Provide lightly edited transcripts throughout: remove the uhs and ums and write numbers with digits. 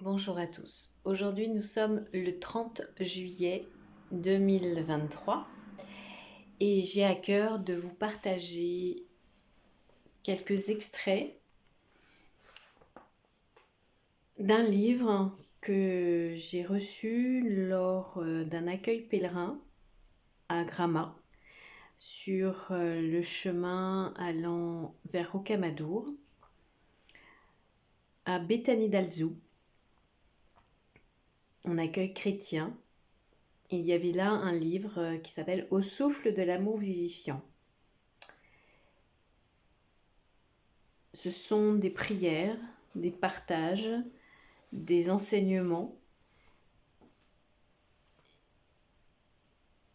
Bonjour à tous. Aujourd'hui, nous sommes le 30 juillet 2023 et j'ai à cœur de vous partager quelques extraits d'un livre que j'ai reçu lors d'un accueil pèlerin à Grama sur le chemin allant vers Rocamadour à Bethany d'Alzou, en accueil chrétien. Il y avait là un livre qui s'appelle Au souffle de l'amour vivifiant. Ce sont des prières, des partages, des enseignements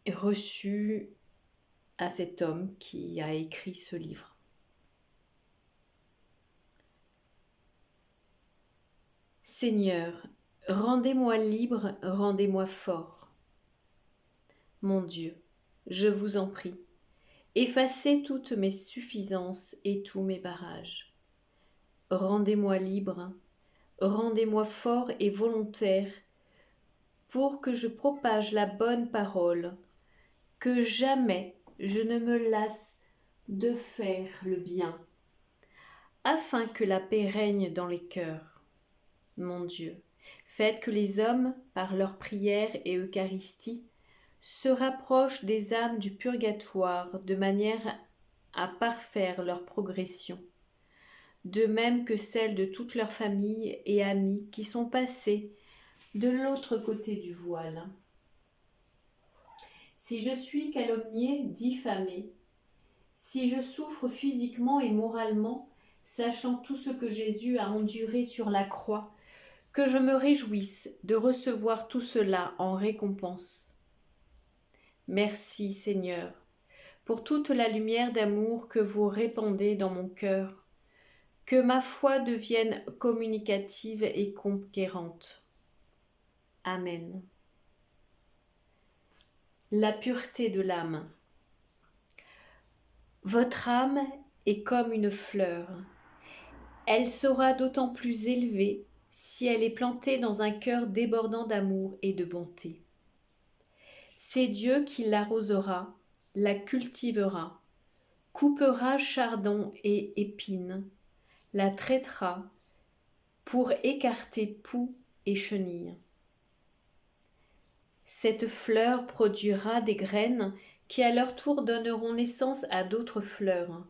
reçus à cet homme qui a écrit ce livre. Seigneur, rendez-moi libre, rendez-moi fort. Mon Dieu, je vous en prie, effacez toutes mes suffisances et tous mes barrages. Rendez-moi libre, rendez-moi fort et volontaire pour que je propage la bonne parole, que jamais je ne me lasse de faire le bien, afin que la paix règne dans les cœurs. Mon Dieu, faites que les hommes, par leurs prières et Eucharistie, se rapprochent des âmes du purgatoire de manière à parfaire leur progression, de même que celle de toutes leurs familles et amis qui sont passés de l'autre côté du voile. Si je suis calomnié, diffamé, si je souffre physiquement et moralement, sachant tout ce que Jésus a enduré sur la croix, que je me réjouisse de recevoir tout cela en récompense. Merci Seigneur, pour toute la lumière d'amour que vous répandez dans mon cœur, que ma foi devienne communicative et conquérante. Amen. La pureté de l'âme. Votre âme est comme une fleur. Elle sera d'autant plus élevée si elle est plantée dans un cœur débordant d'amour et de bonté. C'est Dieu qui l'arrosera, la cultivera, coupera chardon et épines, la traitera pour écarter poux et chenilles. Cette fleur produira des graines qui à leur tour donneront naissance à d'autres fleurs,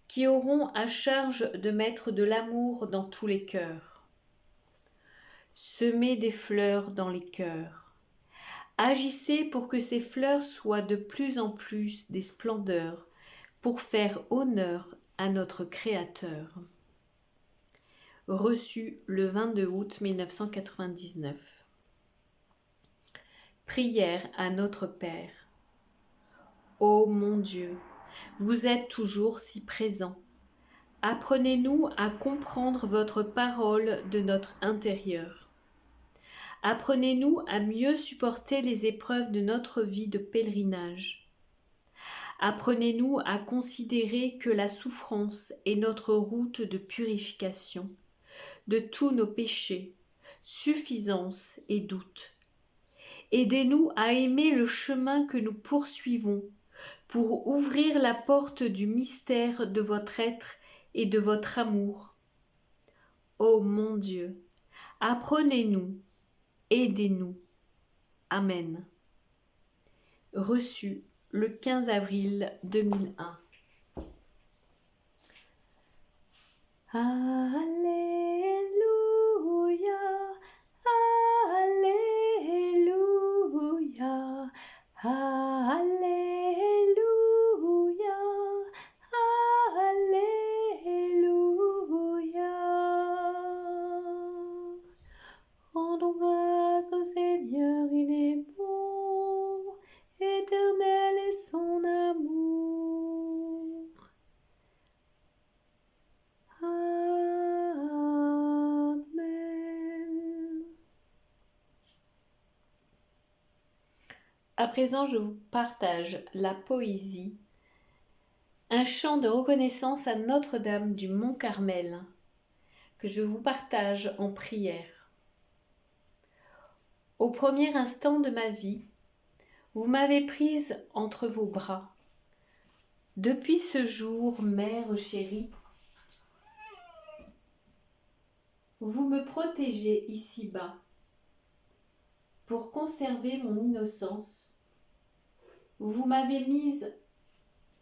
qui auront à charge de mettre de l'amour dans tous les cœurs. Semez des fleurs dans les cœurs. Agissez pour que ces fleurs soient de plus en plus des splendeurs, pour faire honneur à notre Créateur. Reçu le 22 août 1999. Prière à notre Père. Ô mon Dieu, vous êtes toujours si présent. Apprenez-nous à comprendre votre parole de notre intérieur. Apprenez-nous à mieux supporter les épreuves de notre vie de pèlerinage. Apprenez-nous à considérer que la souffrance est notre route de purification de tous nos péchés, suffisance et doute. Aidez-nous à aimer le chemin que nous poursuivons pour ouvrir la porte du mystère de votre être et de votre amour. Ô mon Dieu, apprenez-nous, aidez-nous. Amen. Reçu le 15 avril 2001. Alléluia, Alléluia, Alléluia, Alléluia. Rendons grâce au Seigneur, il est bon, éternel est son amour. Amen. À présent, je vous partage la poésie, un chant de reconnaissance à Notre-Dame du Mont-Carmel, que je vous partage en prière. Au premier instant de ma vie, vous m'avez prise entre vos bras. Depuis ce jour, mère chérie, vous me protégez ici-bas. Pour conserver mon innocence, vous m'avez mise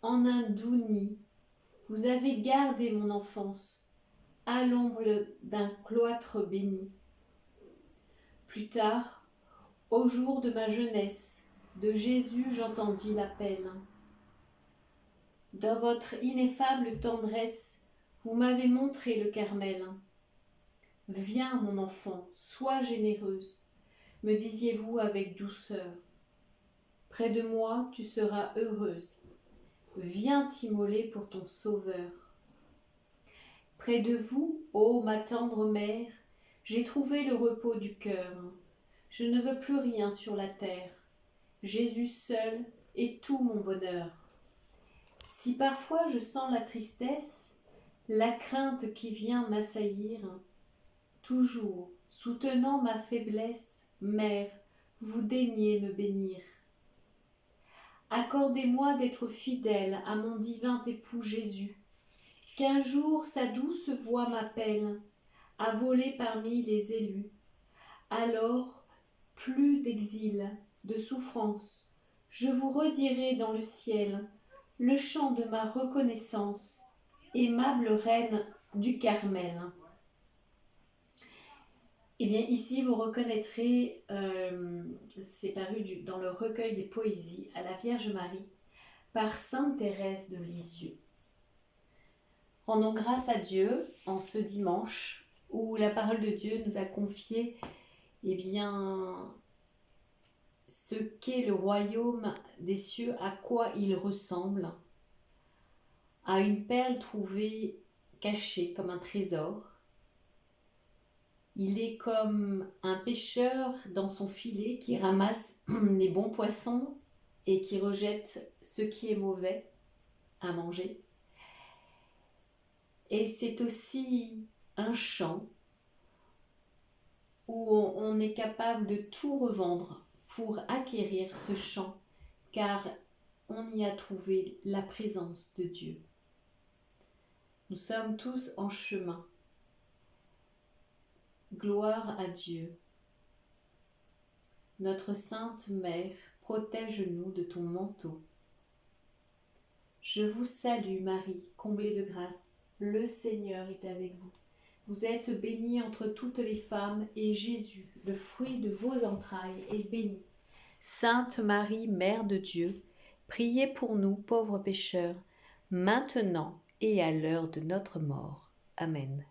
en un doux nid. Vous avez gardé mon enfance à l'ombre d'un cloître béni. Plus tard, au jour de ma jeunesse, de Jésus j'entendis l'appel. Dans votre ineffable tendresse, vous m'avez montré le Carmel. Viens, mon enfant, sois généreuse, me disiez-vous avec douceur. Près de moi, tu seras heureuse. Viens t'immoler pour ton Sauveur. Près de vous, ô ma tendre mère, j'ai trouvé le repos du cœur. Je ne veux plus rien sur la terre. Jésus seul est tout mon bonheur. Si parfois je sens la tristesse, la crainte qui vient m'assaillir, toujours, soutenant ma faiblesse, mère, vous daignez me bénir. Accordez-moi d'être fidèle à mon divin époux Jésus, qu'un jour sa douce voix m'appelle à voler parmi les élus. Alors, plus d'exil, de souffrance, je vous redirai dans le ciel le chant de ma reconnaissance, aimable reine du Carmel. Eh bien, ici, vous reconnaîtrez, c'est paru dans le recueil des poésies à la Vierge Marie, par sainte Thérèse de Lisieux. Rendons grâce à Dieu en ce dimanche où la parole de Dieu nous a confié, eh bien, ce qu'est le royaume des cieux, à quoi il ressemble, à une perle trouvée cachée comme un trésor. Il est comme un pêcheur dans son filet qui ramasse les bons poissons et qui rejette ce qui est mauvais à manger. Et c'est aussi un champ où on est capable de tout revendre pour acquérir ce champ, car on y a trouvé la présence de Dieu. Nous sommes tous en chemin. Gloire à Dieu. Notre Sainte Mère, protège-nous de ton manteau. Je vous salue Marie, comblée de grâce. Le Seigneur est avec vous. Vous êtes bénie entre toutes les femmes, et Jésus, le fruit de vos entrailles, est béni. Sainte Marie, Mère de Dieu, priez pour nous pauvres pécheurs, maintenant et à l'heure de notre mort. Amen.